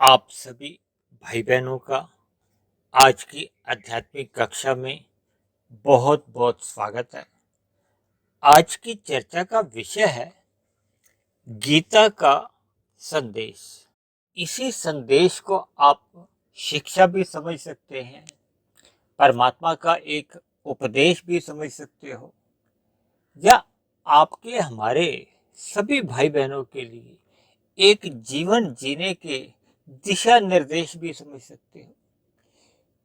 आप सभी भाई बहनों का आज की आध्यात्मिक कक्षा में बहुत बहुत स्वागत है। आज की चर्चा का विषय है गीता का संदेश। इसी संदेश को आप शिक्षा भी समझ सकते हैं, परमात्मा का एक उपदेश भी समझ सकते हो, या आपके हमारे सभी भाई बहनों के लिए एक जीवन जीने के दिशा निर्देश भी समझ सकते हो।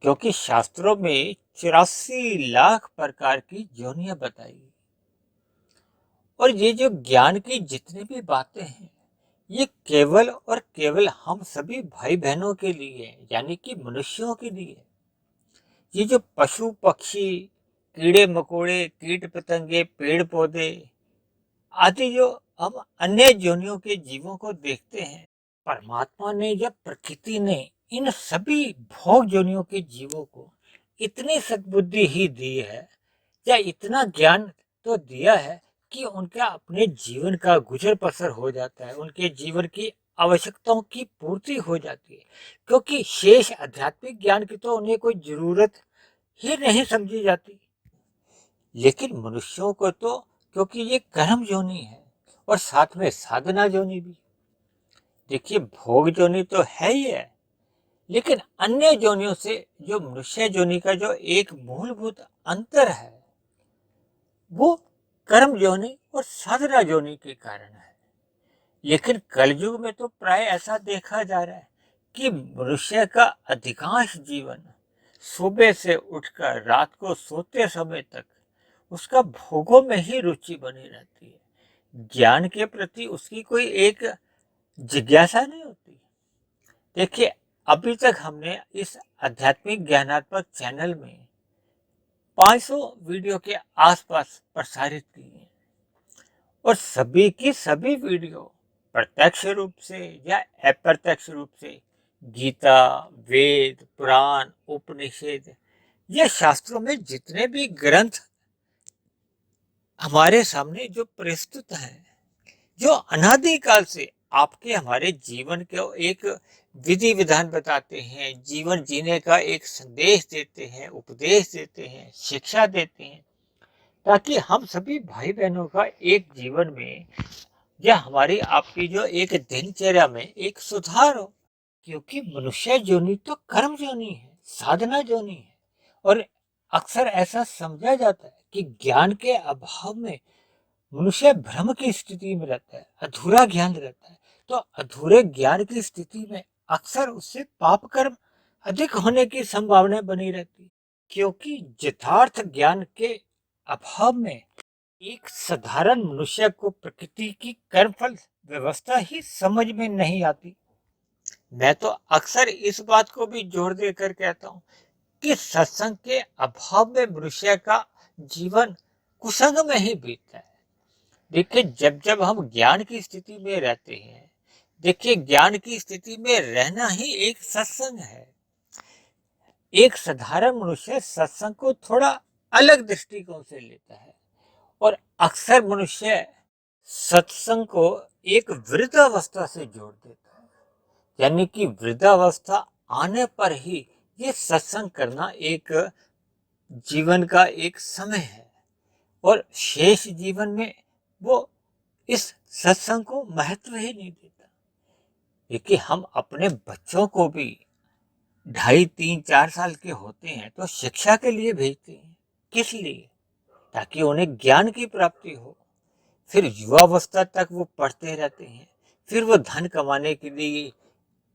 क्योंकि शास्त्रों में 84 लाख प्रकार की योनियां बताई गई, और ये जो ज्ञान की जितनी भी बातें हैं ये केवल और केवल हम सभी भाई बहनों के लिए है, यानी कि मनुष्यों के लिए। ये जो पशु पक्षी, कीड़े मकोड़े, कीट पतंगे, पेड़ पौधे आदि जो हम अन्य योनियों के जीवों को देखते हैं, परमात्मा ने या प्रकृति ने इन सभी भोग योनियों के जीवों को इतनी सद्बुद्धि ही दी है, या इतना ज्ञान तो दिया है कि उनका अपने जीवन का गुजर बसर हो जाता है, उनके जीवन की आवश्यकताओं की पूर्ति हो जाती है। क्योंकि शेष आध्यात्मिक ज्ञान की तो उन्हें कोई जरूरत ही नहीं समझी जाती। लेकिन मनुष्यों को तो, क्योंकि ये कर्म योनि है और साथ में साधना योनि भी। देखिए, भोग योनि तो है ही है, लेकिन अन्य योनियों से जो मनुष्य योनि का जो एक मूलभूत अंतर है वो कर्म योनि और साधना योनि के कारण है। लेकिन कलयुग में तो प्राय ऐसा देखा जा रहा है कि मनुष्य का अधिकांश जीवन सुबह से उठकर रात को सोते समय तक उसका भोगों में ही रुचि बनी रहती है। ज्ञान के प्रति उसकी कोई एक जिज्ञासा नहीं होती। देखिए, अभी तक हमने इस आध्यात्मिक ज्ञानात्मक चैनल में 500 वीडियो के आसपास प्रसारित की है, और सभी की सभी वीडियो प्रत्यक्ष रूप से या अप्रत्यक्ष रूप से गीता, वेद, पुराण, उपनिषद या शास्त्रों में जितने भी ग्रंथ हमारे सामने जो प्रस्तुत हैं, जो अनादिकाल से आपके हमारे जीवन को एक विधि विधान बताते हैं, जीवन जीने का एक संदेश देते हैं, उपदेश देते हैं, शिक्षा देते हैं, ताकि हम सभी भाई बहनों का एक जीवन में या हमारी आपकी जो एक दिनचर्या में एक सुधार हो। क्योंकि मनुष्य योनि तो कर्म योनि है, साधना योनि है, और अक्सर ऐसा समझा जाता है कि ज्ञान के अभाव में मनुष्य भ्रम की स्थिति में रहता है, अधूरा ज्ञान रहता है। तो अधूरे ज्ञान की स्थिति में अक्सर उससे पाप कर्म अधिक होने की संभावना बनी रहती है। क्योंकि यथार्थ ज्ञान के अभाव में एक साधारण मनुष्य को प्रकृति की कर्मफल व्यवस्था ही समझ में नहीं आती। मैं तो अक्सर इस बात को भी जोर देकर कहता हूँ कि सत्संग के अभाव में मनुष्य का जीवन कुसंग में ही बीतता है। देखिए, जब जब हम ज्ञान की स्थिति में रहते हैं, देखिए ज्ञान की स्थिति में रहना ही एक सत्संग है। एक साधारण मनुष्य सत्संग को थोड़ा अलग दृष्टिकोण से लेता है, और अक्सर मनुष्य सत्संग को एक वृद्धावस्था से जोड़ देता है। यानी कि वृद्धावस्था आने पर ही ये सत्संग करना एक जीवन का एक समय है, और शेष जीवन में वो इस सत्संग को महत्व ही नहीं देता। देखिए, हम अपने बच्चों को भी 2.5, 3, 4 साल के होते हैं तो शिक्षा के लिए भेजते हैं। किस लिए? ताकि उन्हें ज्ञान की प्राप्ति हो। फिर युवावस्था तक वो पढ़ते रहते हैं, फिर वो धन कमाने के लिए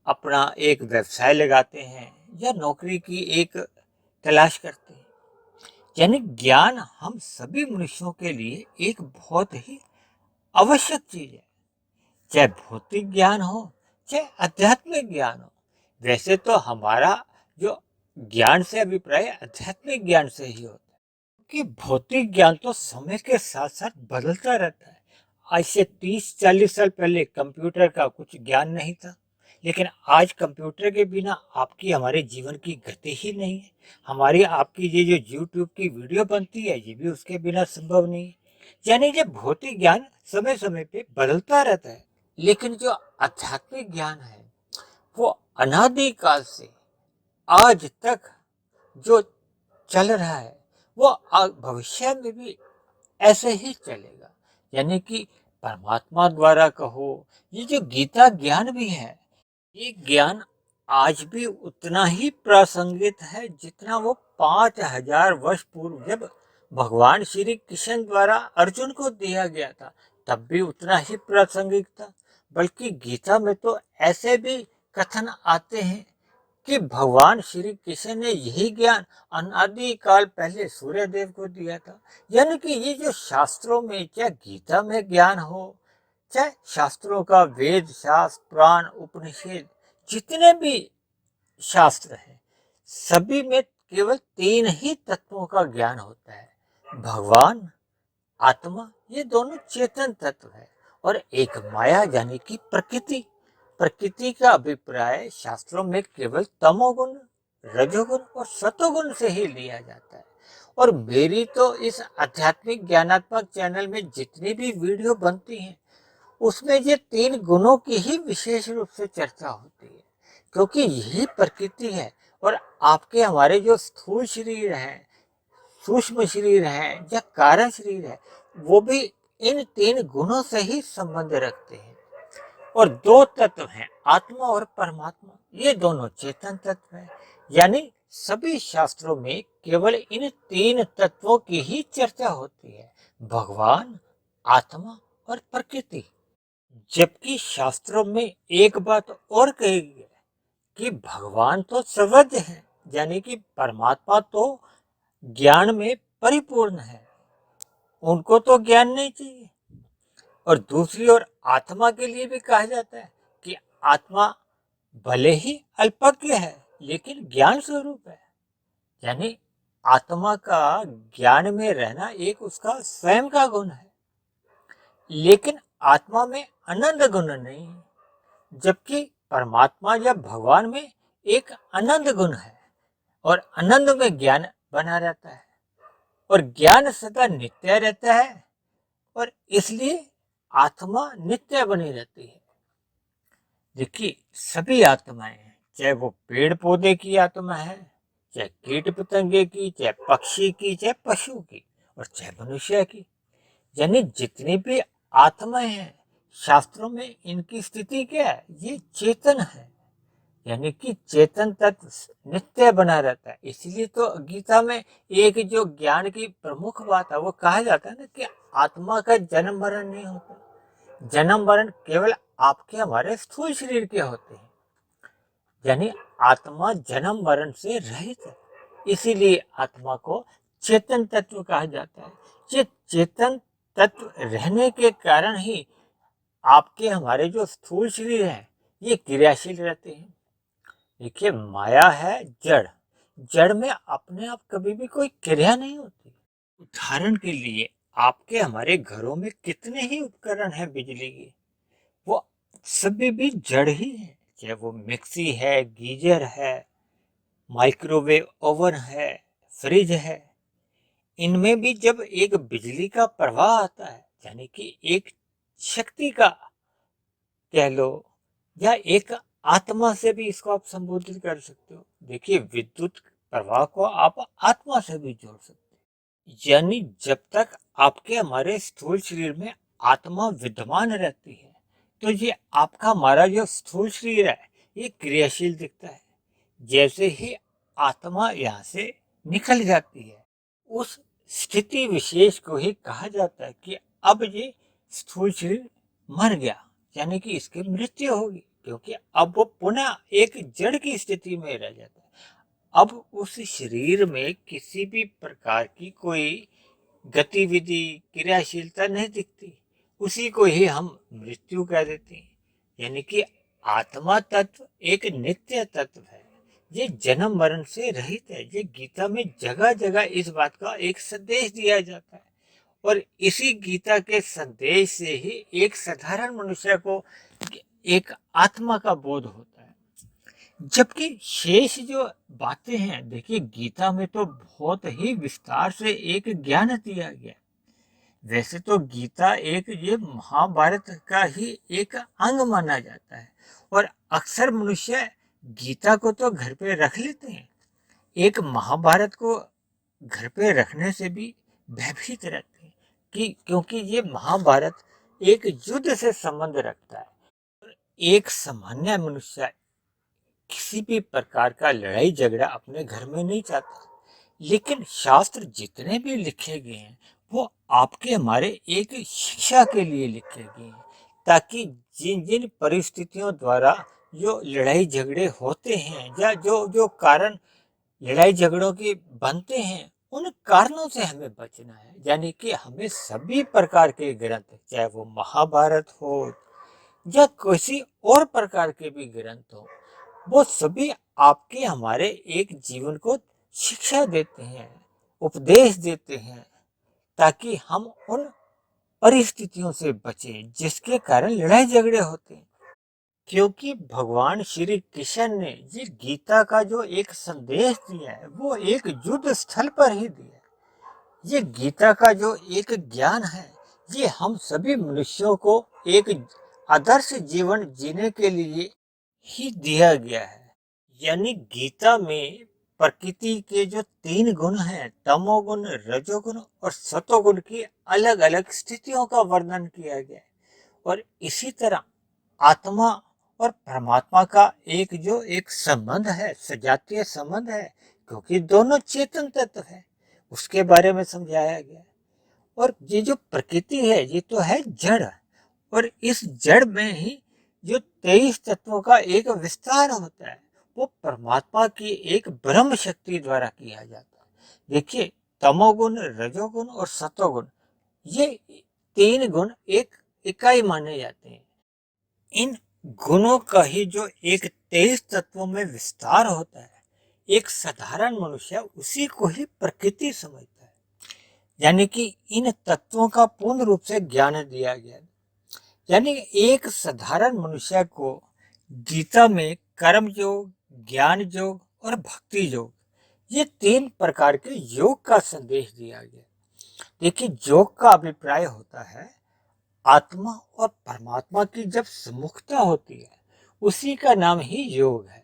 अपना एक व्यवसाय लगाते हैं या नौकरी की एक तलाश करते हैं। यानी ज्ञान हम सभी मनुष्यों के लिए एक बहुत ही आवश्यक चीज है, चाहे भौतिक ज्ञान हो चाहे आध्यात्मिक ज्ञान हो। वैसे तो हमारा जो ज्ञान से अभिप्राय आध्यात्मिक ज्ञान से ही होता है, कि भौतिक ज्ञान तो समय के साथ साथ बदलता रहता है। आज से 30-40 साल पहले कंप्यूटर का कुछ ज्ञान नहीं था, लेकिन आज कंप्यूटर के बिना आपकी हमारे जीवन की गति ही नहीं है। हमारी आपकी ये जो यूट्यूब की वीडियो बनती है ये भी उसके बिना संभव नहीं है। यानी ये भौतिक ज्ञान समय समय पे बदलता रहता है, लेकिन जो आध्यात्मिक ज्ञान है वो अनादिकाल से आज तक जो चल रहा है वो भविष्य में भी ऐसे ही चलेगा। यानी कि परमात्मा द्वारा कहो, ये जो गीता ज्ञान भी है, ये ज्ञान आज भी उतना ही प्रासंगिक है जितना वो 5000 वर्ष पूर्व जब भगवान श्री कृष्ण द्वारा अर्जुन को दिया गया था, तब भी उतना ही प्रासंगिक था। बल्कि गीता में तो ऐसे भी कथन आते हैं कि भगवान श्री कृष्ण ने यही ज्ञान अनादि काल पहले सूर्य देव को दिया था। यानी कि ये जो शास्त्रों में, चाहे गीता में ज्ञान हो, चाहे शास्त्रों का वेद शास्त्र पुराण उपनिषद, जितने भी शास्त्र हैं, सभी में केवल 3 ही तत्वों का ज्ञान होता है। भगवान, आत्मा, ये दोनों चेतन तत्व है, और एक माया यानी कि प्रकृति। प्रकृति का अभिप्राय शास्त्रों में केवल तमोगुण, रजोगुण और सतोगुण से ही लिया जाता है। और मेरी तो इस आध्यात्मिक ज्ञानात्मक चैनल में जितनी भी वीडियो बनती हैं, उसमें ये 3 गुणों की ही विशेष रूप से चर्चा होती है, क्योंकि यही प्रकृति है। और आपके हमारे जो स्थूल शरीर है, सूक्ष्म शरीर है या कारण शरीर है, वो भी इन 3 गुणों से ही संबंध रखते हैं। और 2 तत्व हैं, आत्मा और परमात्मा, ये दोनों चेतन तत्व हैं। यानी सभी शास्त्रों में केवल इन 3 तत्वों की ही चर्चा होती है, भगवान, आत्मा और प्रकृति। जबकि शास्त्रों में एक बात और कही गई है कि भगवान तो सर्वज्ञ है, यानी कि परमात्मा तो ज्ञान में परिपूर्ण है, उनको तो ज्ञान नहीं चाहिए। और दूसरी ओर आत्मा के लिए भी कहा जाता है कि आत्मा भले ही अल्पज्ञ है लेकिन ज्ञान स्वरूप है। यानी आत्मा का ज्ञान में रहना एक उसका स्वयं का गुण है, लेकिन आत्मा में आनंद गुण नहीं है। जबकि परमात्मा या भगवान में एक आनंद गुण है, और आनंद में ज्ञान बना रहता है, और ज्ञान सदा नित्य रहता है, और इसलिए आत्मा नित्य बनी रहती है। देखिए, सभी आत्माएं हैं, चाहे वो पेड़ पौधे की आत्मा है, चाहे कीट पतंगे की, चाहे पक्षी की, चाहे पशु की, और चाहे मनुष्य की। यानी जितनी भी आत्माएं हैं, शास्त्रों में इनकी स्थिति क्या है, ये चेतन है। यानी कि चेतन तत्व नित्य बना रहता है। इसलिए तो गीता में एक जो ज्ञान की प्रमुख बात है, वो कहा जाता है ना कि आत्मा का जन्म मरण नहीं होता। जन्म मरण केवल आपके हमारे स्थूल शरीर के होते हैं। यानी आत्मा जन्म मरण से रहित है, इसीलिए आत्मा को चेतन तत्व कहा जाता है। ये चेतन तत्व रहने के कारण ही आपके हमारे जो स्थूल शरीर है, ये क्रियाशील रहते हैं। देखिए, माया है जड़, जड़ में अपने आप कभी भी कोई क्रिया नहीं होती। उदाहरण के लिए आपके हमारे घरों में कितने ही उपकरण हैं बिजली के, वो सभी भी जड़ ही है। चाहे वो मिक्सी है, गीजर है, माइक्रोवेव ओवन है, फ्रिज है, इनमें भी जब एक बिजली का प्रवाह आता है, यानी कि एक शक्ति का कह लो, या एक आत्मा से भी इसको आप संबोधित कर सकते हो। देखिए, विद्युत प्रवाह को आप आत्मा से भी जोड़ सकते हो। यानी जब तक आपके हमारे स्थूल शरीर में आत्मा विद्यमान रहती है, तो ये आपका हमारा जो स्थूल शरीर है, ये क्रियाशील दिखता है। जैसे ही आत्मा यहाँ से निकल जाती है, उस स्थिति विशेष को ही कहा जाता है कि अब ये स्थूल शरीर मर गया, यानी कि इसकी मृत्यु होगी, क्योंकि अब वो पुनः एक जड़ की स्थिति में रह जाता है। अब उस शरीर में किसी भी प्रकार की कोई गतिविधि, क्रियाशीलता नहीं दिखती, उसी को ही हम मृत्यु कह देते हैं। यानी कि आत्मा तत्व एक नित्य तत्व है, ये जन्म मरण से रहित है। ये गीता में जगह जगह इस बात का एक संदेश दिया जाता है, और इसी गीता के संदेश से ही एक साधारण मनुष्य को एक आत्मा का बोध होता है। जबकि शेष जो बातें हैं, देखिए गीता में तो बहुत ही विस्तार से एक ज्ञान दिया गया। वैसे तो गीता एक ये महाभारत का ही एक अंग माना जाता है, और अक्सर मनुष्य गीता को तो घर पे रख लेते हैं, एक महाभारत को घर पे रखने से भी भयभीत रहते हैं कि क्योंकि ये महाभारत एक युद्ध से संबंध रखता है। एक सामान्य मनुष्य किसी भी प्रकार का लड़ाई झगड़ा अपने घर में नहीं चाहता, लेकिन शास्त्र जितने भी लिखे गए हैं वो आपके हमारे एक शिक्षा के लिए लिखे गए हैं, ताकि जिन जिन परिस्थितियों द्वारा जो लड़ाई झगड़े होते हैं या जो जो कारण लड़ाई झगड़ों के बनते हैं उन कारणों से हमें बचना है। यानी कि हमें सभी प्रकार के ग्रंथ, चाहे वो महाभारत हो या किसी और प्रकार के भी ग्रंथ हो, वो सभी आपके हमारे एक जीवन को शिक्षा देते हैं, उपदेश देते हैं, ताकि हम उन परिस्थितियों से बचें जिसके कारण लड़ाई झगड़े होते हैं। क्योंकि भगवान श्री कृष्ण ने ये गीता का जो एक संदेश दिया है वो एक युद्ध स्थल पर ही दिया है। ये गीता का जो एक ज्ञान है ये हम सभी मनुष्यों को एक आदर्श जीवन जीने के लिए ही दिया गया है। यानी गीता में प्रकृति के जो 3 गुण हैं, तमोगुण, रजोगुण और सतोगुण की अलग अलग स्थितियों का वर्णन किया गया है। और इसी तरह आत्मा और परमात्मा का एक संबंध है, सजातीय संबंध है, क्योंकि दोनों चेतन तत्व है, उसके बारे में समझाया गया। और ये जो प्रकृति है ये तो है जड़, और इस जड़ में ही जो 23 तत्वों का एक विस्तार होता है वो परमात्मा की एक ब्रह्म शक्ति द्वारा किया जाता है। देखिए, तमोगुण, रजोगुण और सतोगुण, ये 3 गुण एक इकाई माने जाते हैं। इन गुणों का ही जो एक 23 तत्वों में विस्तार होता है, एक साधारण मनुष्य उसी को ही प्रकृति समझता है। यानी कि इन तत्वों का पूर्ण रूप से ज्ञान दिया गया। यानी एक साधारण मनुष्य को गीता में कर्म योग, ज्ञान योग और भक्ति योग, ये 3 प्रकार के योग का संदेश दिया गया। देखिए, योग का अभिप्राय होता है आत्मा और परमात्मा की जब सम्मुखता होती है उसी का नाम ही योग है।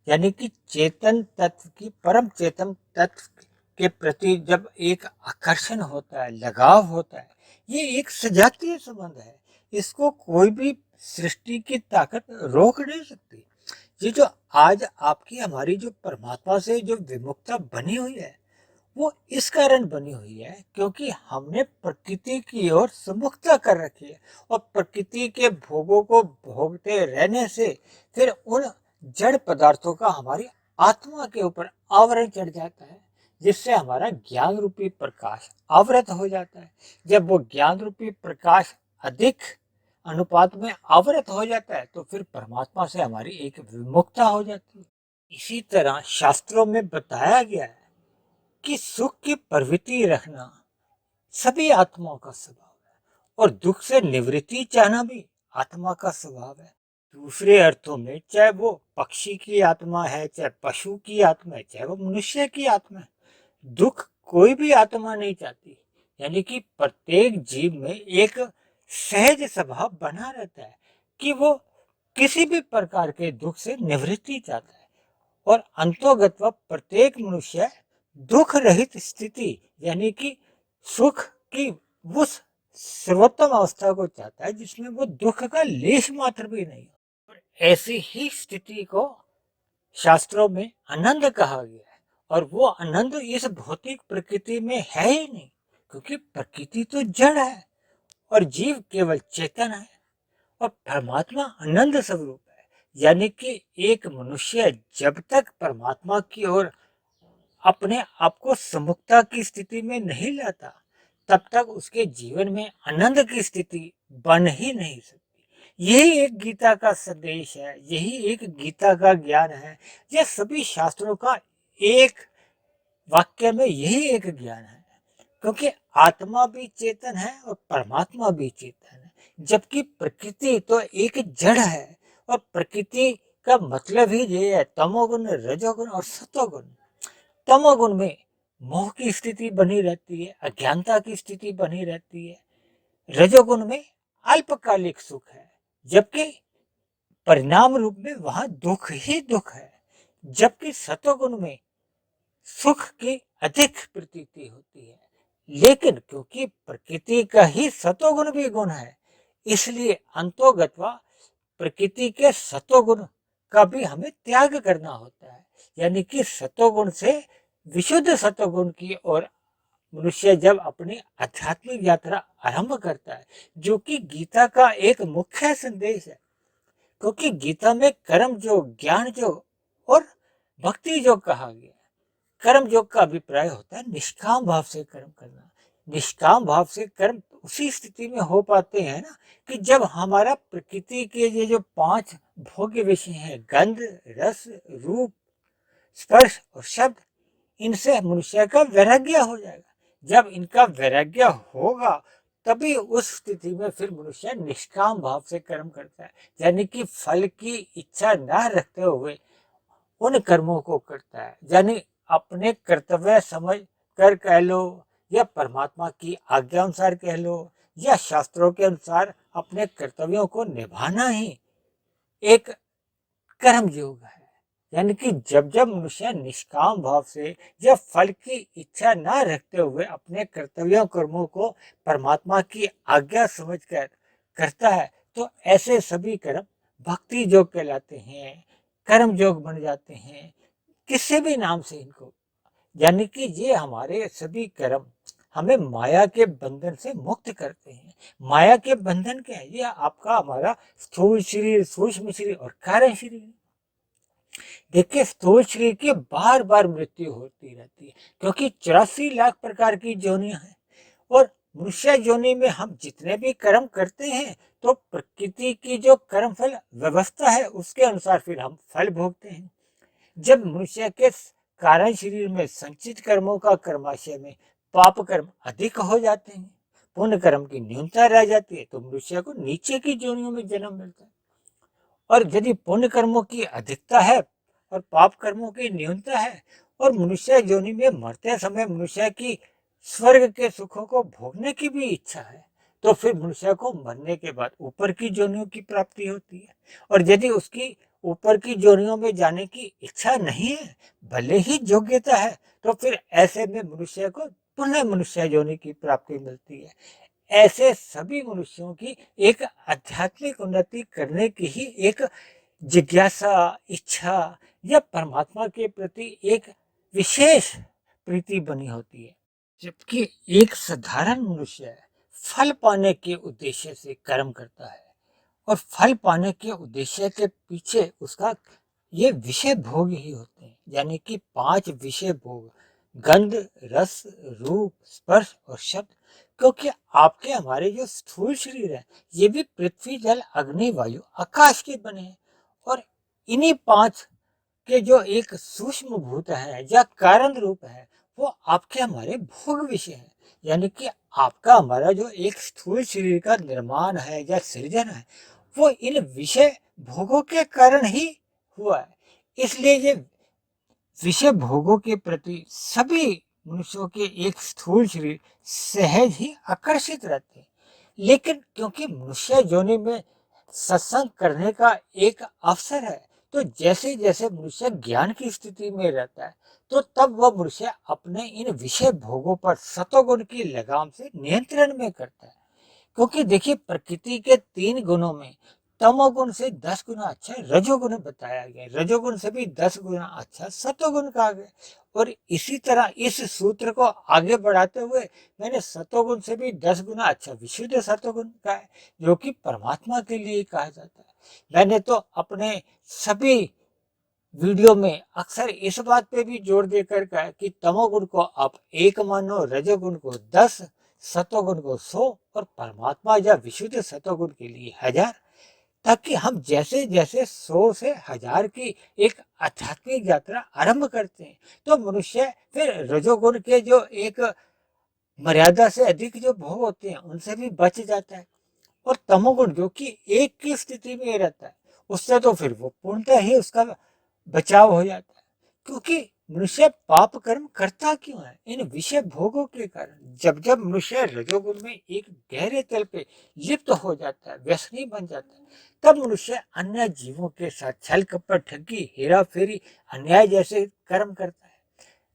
यानी कि चेतन तत्व की, परम चेतन तत्व के प्रति जब एक आकर्षण होता है, लगाव होता है, ये एक सजातीय संबंध है। इसको कोई भी सृष्टि की ताकत रोक नहीं सकती। ये जो आज आपकी हमारी जो परमात्मा से जो विमुखता बनी हुई है वो इस कारण बनी हुई है क्योंकि हमने प्रकृति की ओर सम्मुखता कर रखी है, और प्रकृति के भोगों को भोगते रहने से फिर उन जड़ पदार्थों का हमारी आत्मा के ऊपर आवरण चढ़ जाता है, जिससे हमारा ज्ञान रूपी प्रकाश आवृत हो जाता है। जब वो ज्ञान रूपी प्रकाश अधिक अनुपात में आवृत हो जाता है तो फिर परमात्मा से हमारी एक विमुखता हो जाती है। इसी तरह शास्त्रों में बताया गया है कि सुख की प्रवृत्ति रखना सभी आत्माओं का स्वभाव है, और दुख से निवृत्ति चाहना भी आत्मा का स्वभाव है। दूसरे अर्थों में चाहे वो पक्षी की आत्मा है, चाहे पशु की आत्मा है, चाहे वो मनुष्य की आत्मा है, दुख कोई भी आत्मा नहीं चाहती। यानी कि प्रत्येक जीव में एक सहज स्वभाव बना रहता है कि वो किसी भी प्रकार के दुख से निवृत्ति चाहता है, और अंतोगत्वा प्रत्येक मनुष्य दुख रहित स्थिति यानी कि सुख की उस सर्वोत्तम अवस्था को चाहता है जिसमें वो दुख का लेश मात्र भी नहीं हो। ऐसी ही स्थिति को शास्त्रों में आनंद कहा गया है, और वो आनंद इस भौतिक प्रकृति में है ही नहीं, क्योंकि प्रकृति तो जड़ है और जीव केवल चेतन है, और परमात्मा आनंद स्वरूप है। यानी कि एक मनुष्य जब तक परमात्मा की ओर अपने आप को सम्मुखता की स्थिति में नहीं लाता तब तक उसके जीवन में आनंद की स्थिति बन ही नहीं सकती। यही एक गीता का संदेश है, यही एक गीता का ज्ञान है। यह सभी शास्त्रों का एक वाक्य में यही एक ज्ञान है, क्योंकि आत्मा भी चेतन है और परमात्मा भी चेतन है, जबकि प्रकृति तो एक जड़ है, और प्रकृति का मतलब ही ये है तमोगुण, रजोगुण और सतोगुण। तमोगुण में मोह की स्थिति बनी रहती है, अज्ञानता की स्थिति बनी रहती है। रजोगुण में अल्पकालिक सुख है, जबकि परिणाम रूप में वहां दुख ही दुख है, जबकि सतोगुण में सुख की अधिक प्रतीति होती है। लेकिन क्योंकि प्रकृति का ही सतोगुण भी गुण है, इसलिए अंतोगत्वा प्रकृति के सतोगुण का भी हमें त्याग करना होता है। यानी कि सतोगुण से विशुद्ध सतोगुण की ओर मनुष्य जब अपनी आध्यात्मिक यात्रा आरंभ करता है, जो कि गीता का एक मुख्य संदेश है। क्योंकि गीता में कर्म योग, ज्ञान योग और भक्ति योग कहा गया है। कर्म योग का अभिप्राय होता है निष्काम भाव से कर्म करना। निष्काम भाव से कर्म उसी स्थिति में हो पाते हैं ना, कि जब हमारा प्रकृति के ये जो 5 भोग्य विषय हैं, गंध, रस, रूप, स्पर्श और शब्द, इनसे मनुष्य का वैराग्य हो जाएगा। जब इनका वैराग्य होगा, तभी उस स्थिति में फिर मनुष्य निष्काम भाव से कर्म करता है। यानी कि फल की इच्छा न रखते हुए उन कर्मों को करता है। यानी अपने कर्तव्य समझ कर कह लो, या परमात्मा की आज्ञा अनुसार कह लो, या शास्त्रों के अनुसार अपने कर्तव्यों को निभाना ही एक कर्म योग है। यानी कि जब जब मनुष्य निष्काम भाव से या फल की इच्छा न रखते हुए अपने कर्तव्यों कर्मों को परमात्मा की आज्ञा समझकर करता है, तो ऐसे सभी कर्म भक्ति योग कहलाते हैं, कर्म योग बन जाते हैं, किसी भी नाम से इनको। यानी कि ये हमारे सभी कर्म हमें माया के बंधन से मुक्त करते हैं। माया के बंधन क्या है? ये आपका हमारा स्थूल शरीर, सूक्ष्म शरीर और कारण शरीर। देखिए, स्थूल शरीर की बार बार मृत्यु होती रहती है, क्योंकि 84 लाख प्रकार की योनियां हैं। और मनुष्य योनि में हम जितने भी कर्म करते हैं, तो प्रकृति की जो कर्म फल व्यवस्था है, उसके अनुसार फिर हम फल भोगते हैं। जब मनुष्य के कारण शरीर में संचित कर्मों का कर्माशय में पाप कर्म अधिक हो जाते हैं, पुण्य कर्म की न्यूनता रह जाती है, तो मनुष्य को नीचे की योनियों में जन्म मिलता है। और यदि पुण्य कर्मों की अधिकता है और पाप कर्मों की न्यूनता है, और मनुष्य योनि में मरते समय मनुष्य की स्वर्ग के सुखों को भोगने की भी इच्छा है, तो फिर मनुष्य को मरने के बाद ऊपर की योनियों की प्राप्ति होती है। और यदि उसकी ऊपर की योनियों में जाने की इच्छा नहीं है, भले ही योग्यता है, तो फिर ऐसे में मनुष्य को पुनः मनुष्य योनि की प्राप्ति मिलती है। ऐसे सभी मनुष्यों की एक आध्यात्मिक उन्नति करने की ही एक जिज्ञासा, इच्छा या परमात्मा के प्रति एक विशेष प्रीति बनी होती है। जबकि एक साधारण मनुष्य फल पाने के उद्देश्य से कर्म करता है, और फल पाने के उद्देश्य के पीछे उसका ये विषय भोग ही होते हैं। यानी कि 5 विषय भोग, गंध, रस, रूप, स्पर्श और शब्द। क्योंकि आपके हमारे जो स्थूल शरीर है, ये भी पृथ्वी, जल, अग्नि, वायु, आकाश के बने हैं। और इन्हीं 5 के जो एक सूक्ष्म भूत है या कारण रूप है, वो आपके हमारे भोग विषय है। यानी कि आपका हमारा जो एक स्थूल शरीर का निर्माण है या सृजन है, वो इन विषय भोगों के कारण ही हुआ है। इसलिए ये विषय भोगों के प्रति सभी मनुष्यों के एक स्थूल शरीर सहज ही आकर्षित रहते हैं। लेकिन क्योंकि मनुष्य योनि में सत्संग करने का एक अवसर है, तो जैसे जैसे मनुष्य ज्ञान की स्थिति में रहता है, तो तब वह मनुष्य अपने इन विषय भोगों पर सतोगुण की लगाम से नियंत्रण में करता है। क्योंकि देखिए, प्रकृति के 3 गुणों में तमोगुण से 10 गुना अच्छा रजोगुण बताया गया, रजोगुण से भी 10 गुना अच्छा सतोगुण कहा गया। और इसी तरह इस सूत्र को आगे बढ़ाते हुए मैंने सतोगुण से भी 10 गुना अच्छा विशुद्ध सतोगुण कहा है, जो कि परमात्मा के लिए कहा जाता है। मैंने तो अपने सभी वीडियो में अक्सर इस बात पे भी जोर देकर कहा कि तमोगुण को आप 1 मानो, रजोगुण को 10, सतोगुण को 100 और परमात्मा या विशुद्ध सतोगुण के लिए 1000, ताकि हम जैसे जैसे 100 से 1000 की एक आध्यात्मिक यात्रा आरंभ करते हैं, तो मनुष्य फिर रजोगुण के जो एक मर्यादा से अधिक जो भोग होते हैं, उनसे भी बच जाता है। और तमोगुण जो कि एक की स्थिति में रहता है, उससे तो फिर वो पूर्णतः ही उसका बचाव हो जाता है। क्योंकि मनुष्य पाप कर्म करता क्यों है? इन विषय भोगों के कारण। जब जब मनुष्य रजोगुण में एक गहरे तल पे लिप्त हो जाता है, व्यसनी बन जाता है, तब मनुष्य अन्य जीवों के साथ छल कपट, ठगी, हेरा फेरी, अन्याय जैसे कर्म करता है,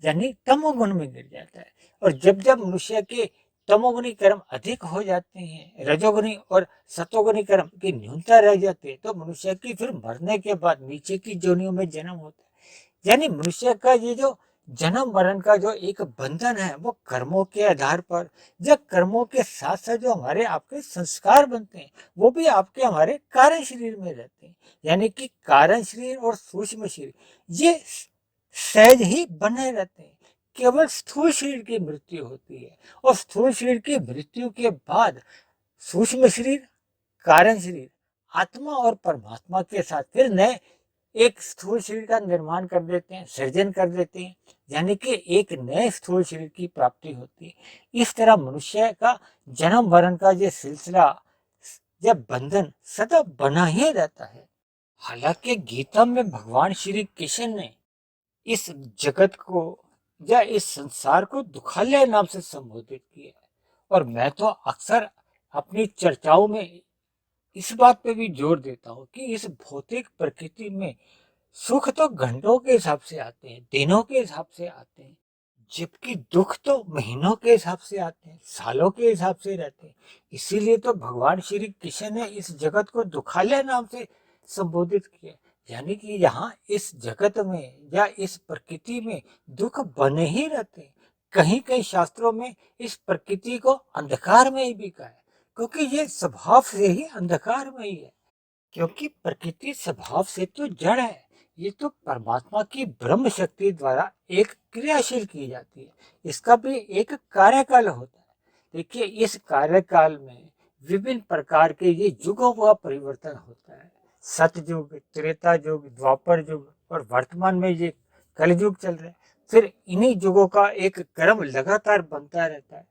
यानी तमोगुण में गिर जाता है। और जब जब मनुष्य के तमोगुणी कर्म अधिक हो जाते हैं, रजोगुणी और सतोगुणी कर्म की न्यूनता रह जाती है, तो मनुष्य की फिर मरने के बाद नीचे की योनियों में जन्म होता है। यानी मनुष्य का ये जो जन्म मरण का जो एक बंधन है, वो कर्मों के आधार पर, जब कर्मों के साथ साथ जो हमारे आपके संस्कार बनते हैं, वो भी आपके हमारे कारण शरीर में रहते हैं। यानी कि कारण शरीर और सूक्ष्म शरीर ये सहज ही बने रहते हैं। केवल स्थूल शरीर की मृत्यु होती है, और स्थूल शरीर की मृत्यु के बाद सूक्ष्म शरीर, कारण शरीर, आत्मा और परमात्मा के साथ फिर नए एक स्थूल शरीर का निर्माण कर देते हैं, सृजन कर देते हैं, यानी कि एक नए स्थूल शरीर की प्राप्ति होती है। इस तरह मनुष्य का जन्म मरण का ये सिलसिला, जब बंधन सदा बना ही रहता है। हालांकि गीता में भगवान श्री कृष्ण ने इस जगत को या इस संसार को दुखालय नाम से संबोधित किया है। और मैं तो अक्सर अपनी चर्चाओं में इस बात पे भी जोर देता हूँ कि इस भौतिक प्रकृति में सुख तो घंटों के हिसाब से आते हैं, दिनों के हिसाब से आते हैं, जबकि दुख तो महीनों के हिसाब से आते हैं, सालों के हिसाब से रहते हैं। इसीलिए तो भगवान श्री कृष्ण ने इस जगत को दुखालय नाम से संबोधित किया। यानी कि यहाँ इस जगत में या इस प्रकृति में दुख बने ही रहते हैं। कहीं कहीं शास्त्रों में इस प्रकृति को अंधकार में ही भी कहा है, क्योंकि ये स्वभाव से ही अंधकार में ही है। क्योंकि प्रकृति स्वभाव से तो जड़ है, ये तो परमात्मा की ब्रह्म शक्ति द्वारा एक क्रियाशील की जाती है। इसका भी एक कार्यकाल होता है। देखिए, इस कार्यकाल में विभिन्न प्रकार के ये युगों का परिवर्तन होता है। सतयुग, त्रेता युग, द्वापर युग, और वर्तमान में ये कलयुग चल रहा है। फिर इन्हीं युगों का एक क्रम लगातार बनता रहता है।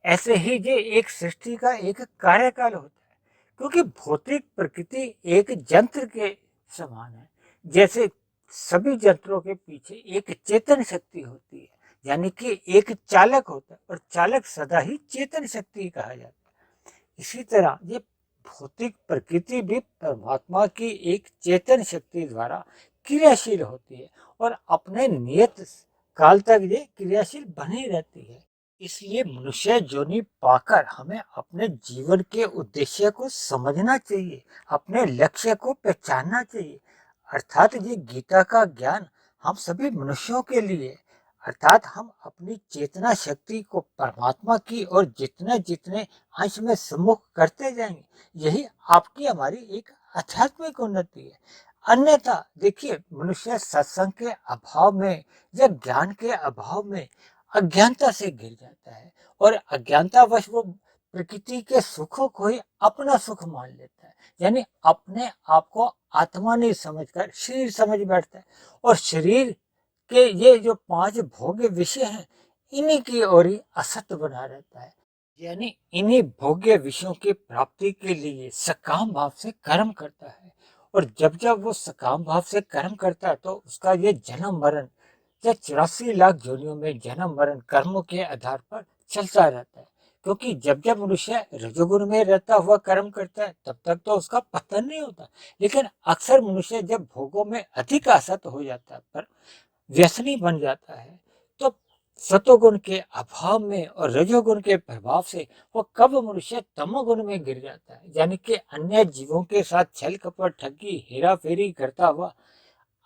ऐसे ही ये एक सृष्टि का एक कार्यकाल होता है। क्योंकि भौतिक प्रकृति एक यंत्र के समान है। जैसे सभी यंत्रों के पीछे एक चेतन शक्ति होती है, यानी कि एक चालक होता है, और चालक सदा ही चेतन शक्ति कहा जाता है। इसी तरह ये भौतिक प्रकृति भी परमात्मा की एक चेतन शक्ति द्वारा क्रियाशील होती है, और अपने नियत काल तक ये क्रियाशील बनी रहती है। इसलिए मनुष्य योनि पाकर हमें अपने जीवन के उद्देश्य को समझना चाहिए, अपने लक्ष्य को पहचानना चाहिए। अर्थात ये गीता का ज्ञान हम सभी मनुष्यों के लिए, अर्थात हम अपनी चेतना शक्ति को परमात्मा की और जितने जितने अंश में सम्मुख करते जाएंगे, यही आपकी हमारी एक आध्यात्मिक उन्नति है। अन्यथा देखिए, मनुष्य सत्संग के अभाव में या ज्ञान के अभाव में अज्ञानता से घिर जाता है, और अज्ञानतावश वो प्रकृति के सुखों को ही अपना सुख मान लेता है। यानी अपने आप को आत्मा नहीं समझकर शरीर समझ बैठता है, और शरीर के ये जो 5 भोग्य विषय हैं, इन्हीं की ओर ही असत बना रहता है। यानी इन्हीं भोग्य विषयों की प्राप्ति के लिए सकाम भाव से कर्म करता है। और जब जब वो सकाम भाव से कर्म करता है, तो उसका ये जन्म मरण या 84 लाख योनियों में जन्म मरण कर्मों के आधार पर चलता रहता है। क्योंकि जब जब मनुष्य रजोगुण में रहता हुआ कर्म करता है, तब तक तो उसका पतन नहीं होता। लेकिन अक्सर मनुष्य जब भोगों में अधिक आसक्त हो जाता है, पर व्यसनी बन जाता है, तो सतोगुण के अभाव में और रजोगुण के प्रभाव से वो कब मनुष्य तमोगुण में गिर जाता है, यानी कि अन्य जीवों के साथ छल कपट, ठगी, हेरा फेरी करता हुआ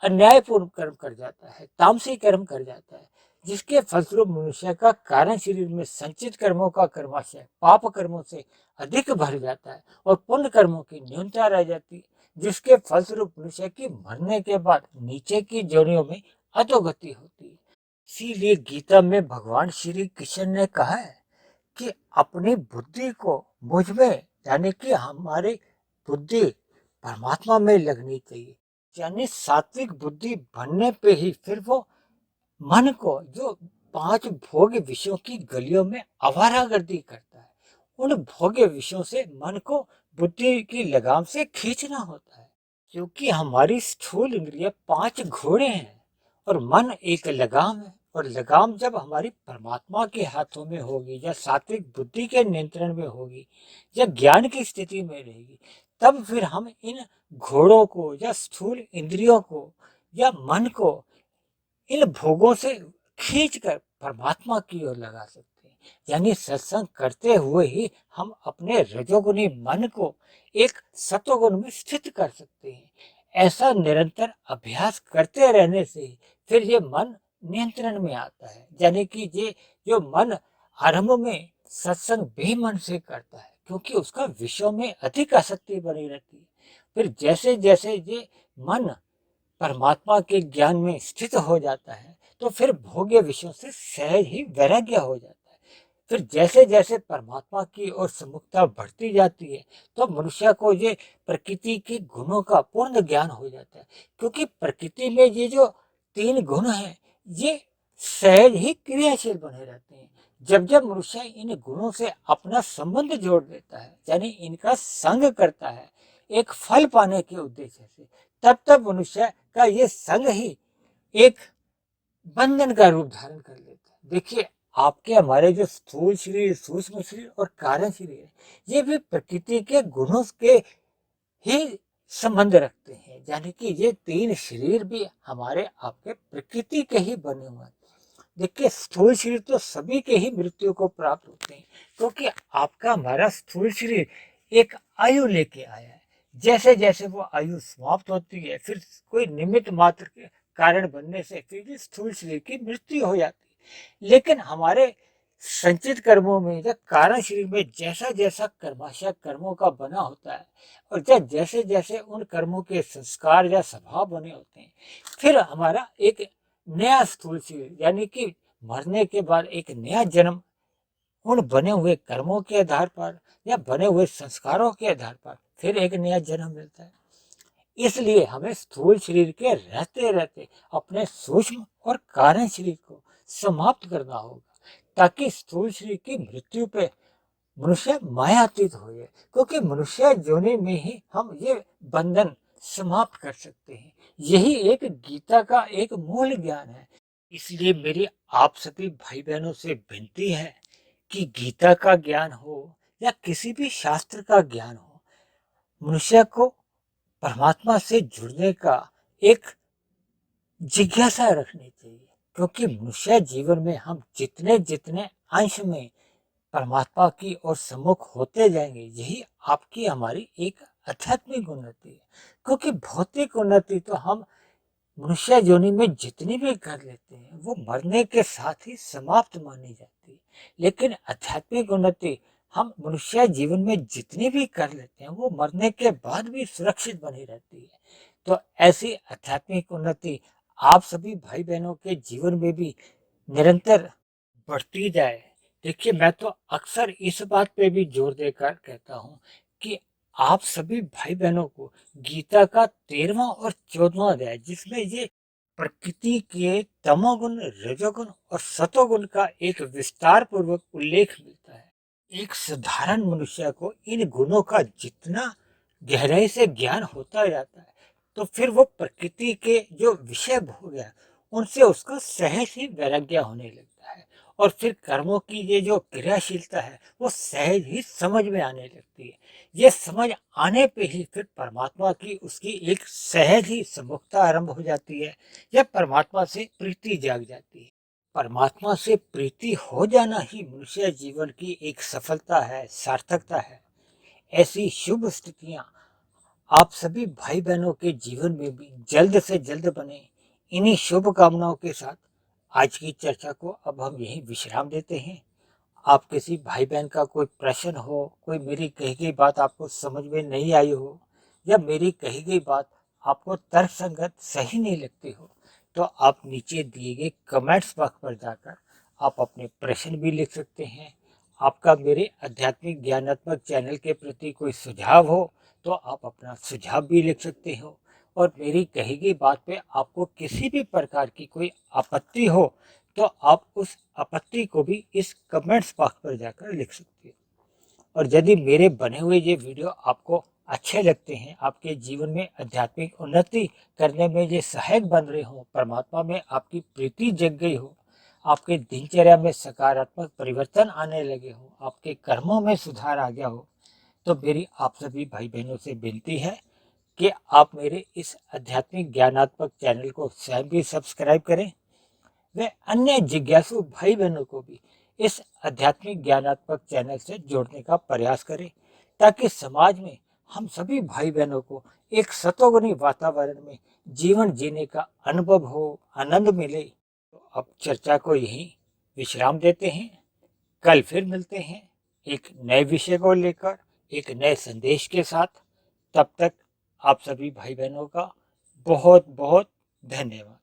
अन्यायपूर्ण कर्म कर जाता है, तामसी कर्म कर जाता है, जिसके फलस्वरूप मनुष्य का कारण शरीर में संचित कर्मों का कर्माशय पाप कर्मों से अधिक भर जाता है, और पुण्य कर्मों की न्यूनता रह जाती है, जिसके फलस्वरूप मनुष्य की मरने के बाद नीचे की जोनियों में अधोगति होती है। इसीलिए गीता में भगवान श्री कृष्ण ने कहा है कि अपनी बुद्धि को मुझ में, यानी कि हमारी बुद्धि परमात्मा में लगनी चाहिए। यानी सात्विक बुद्धि बनने पे ही फिर वो मन को जो 5 भोग्य विषयों की गलियों में आवारागर्दी करता है, उन भोग्य विषयों से मन को बुद्धि की लगाम से खींचना होता है। क्योंकि हमारी स्थूल इंद्रिय 5 घोड़े हैं, और मन एक लगाम है, और लगाम जब हमारी परमात्मा के हाथों में होगी या सात्विक बुद्धि के नियंत्रण में होगी या ज्ञान की स्थिति में रहेगी, तब फिर हम इन घोड़ों को या स्थूल इंद्रियों को या मन को इन भोगों से खींचकर परमात्मा की ओर लगा सकते हैं। यानी सत्संग करते हुए ही हम अपने रजोगुनी मन को एक सतोगुण में स्थित कर सकते हैं। ऐसा निरंतर अभ्यास करते रहने से फिर ये मन नियंत्रण में आता है। यानी कि ये जो मन आरंभ में सत्संग बेमन से करता है, क्योंकि उसका विषयों में अधिक आसक्ति बनी रहती है। फिर जैसे जैसे ये मन परमात्मा के ज्ञान में स्थित हो जाता है, तो फिर भोग्य विषयों से सहज ही वैराग्य हो जाता है। फिर जैसे जैसे परमात्मा की ओर सम्मुखता बढ़ती जाती है, तो मनुष्य को ये प्रकृति के गुणों का पूर्ण ज्ञान हो जाता है। क्योंकि प्रकृति में ये जो 3 गुण हैं, ये सहज ही क्रियाशील बने रहते हैं। जब जब मनुष्य इन गुणों से अपना संबंध जोड़ देता है, यानी इनका संग करता है एक फल पाने के उद्देश्य से, तब तब मनुष्य का ये संग ही एक बंधन का रूप धारण कर लेता है। देखिए, आपके हमारे जो स्थूल शरीर, सूक्ष्म शरीर और कारण शरीर है, ये भी प्रकृति के गुणों के ही संबंध रखते हैं। यानी कि ये 3 शरीर भी हमारे आपके प्रकृति के ही बने हुए हैं। देखिए, स्थूल शरीर तो सभी के ही मृत्यु को प्राप्त होते हैं, क्योंकि आपका हमारा स्थूल शरीर एक आयु लेके आया है। जैसे जैसे वो आयु समाप्त होती है, फिर कोई निमित्त मात्र के कारण बनने से फिर स्थूल शरीर की मृत्यु हो जाती है। लेकिन हमारे संचित कर्मों में या कारण शरीर में जैसा जैसा कर्माशय कर्मों का बना होता है, और जैसे जैसे उन कर्मों के संस्कार या स्वभाव बने होते हैं, फिर हमारा एक नया स्थूल शरीर, यानी कि मरने के बाद एक नया जन्म उन बने हुए कर्मों के आधार पर या बने हुए संस्कारों के आधार पर फिर एक नया जन्म मिलता है। इसलिए हमें स्थूल शरीर के रहते रहते अपने सूक्ष्म और कारण शरीर को समाप्त करना होगा, ताकि स्थूल शरीर की मृत्यु पे मनुष्य मायातीत हो जाए। क्योंकि मनुष्य योनि में ही हम ये बंधन समाप्त कर सकते हैं। यही एक गीता का एक मूल ज्ञान है। इसलिए मेरी आप सभी भाई बहनों से विनती है कि गीता का ज्ञान हो या किसी भी शास्त्र का ज्ञान हो, मनुष्य को परमात्मा से जुड़ने का एक जिज्ञासा रखनी चाहिए। क्योंकि मनुष्य जीवन में हम जितने जितने अंश में परमात्मा की ओर सम्मुख होते जाएंगे, यही आपकी हमारी एक आध्यात्मिक उन्नति है। क्योंकि भौतिक उन्नति तो हम मनुष्य योनि में जितनी भी कर लेते हैं, वो मरने के साथ ही समाप्त मानी जाती है। लेकिन आध्यात्मिक उन्नति हम मनुष्य जीवन में जितनी भी कर लेते हैं, वो मरने के बाद भी सुरक्षित बनी रहती है। तो ऐसी आध्यात्मिक उन्नति आप सभी भाई बहनों के जीवन में भी निरंतर बढ़ती जाए। देखिए, मैं तो अक्सर इस बात पे भी जोर देकर कहता हूँ कि आप सभी भाई बहनों को गीता का 13वां और 14वां अध्याय, जिसमें ये प्रकृति के तमोगुण, रजोगुण और सतोगुण का एक विस्तार पूर्वक उल्लेख मिलता है। एक साधारण मनुष्य को इन गुणों का जितना गहराई से ज्ञान होता जाता है, तो फिर वो प्रकृति के जो विषय भोग है, उनसे उसका सहज ही वैराग्य होने लगता है। और फिर कर्मों की ये जो क्रियाशीलता है, वो सहज ही समझ में आने लगती है। ये समझ आने पे ही फिर परमात्मा की उसकी एक सहज ही सम्मुखता आरंभ हो जाती है, या परमात्मा से प्रीति जाग जाती है। परमात्मा से प्रीति हो जाना ही मनुष्य जीवन की एक सफलता है, सार्थकता है। ऐसी शुभ स्थितियां आप सभी भाई बहनों के जीवन में भी जल्द से जल्द बने। इन्हीं शुभ कामनाओं के साथ आज की चर्चा को अब हम यहीं विश्राम देते हैं। आप किसी भाई बहन का कोई प्रश्न हो, कोई मेरी कही गई बात आपको समझ में नहीं आई हो, या मेरी कही गई बात आपको तर्कसंगत सही नहीं लगती हो, तो आप नीचे दिए गए कमेंट्स बॉक्स पर जाकर आप अपने प्रश्न भी लिख सकते हैं। आपका मेरे आध्यात्मिक ज्ञानात्मक चैनल के प्रति कोई सुझाव हो, तो आप अपना सुझाव भी लिख सकते हो। और मेरी कही गई बात पे आपको किसी भी प्रकार की कोई आपत्ति हो, तो आप उस आपत्ति को भी इस कमेंट्स बॉक्स पर जाकर लिख सकते हो। और यदि मेरे बने हुए ये वीडियो आपको अच्छे लगते हैं, आपके जीवन में आध्यात्मिक उन्नति करने में ये सहायक बन रहे हों, परमात्मा में आपकी प्रीति जग गई हो, आपके दिनचर्या में सकारात्मक परिवर्तन आने लगे हो, आपके कर्मों में सुधार आ गया हो, तो मेरी आप सभी भाई बहनों से विनती है कि आप मेरे इस आध्यात्मिक ज्ञानात्मक चैनल को स्वयं भी सब्सक्राइब करें, व अन्य जिज्ञासु भाई बहनों को भी इस आध्यात्मिक ज्ञानात्मक चैनल से जोड़ने का प्रयास करें, ताकि समाज में हम सभी भाई बहनों को एक सतोगुणी वातावरण में जीवन जीने का अनुभव हो, आनंद मिले। तो अब चर्चा को यहीं विश्राम देते हैं। कल फिर मिलते हैं एक नए विषय को लेकर, एक नए संदेश के साथ। तब तक आप सभी भाई बहनों का बहुत बहुत धन्यवाद।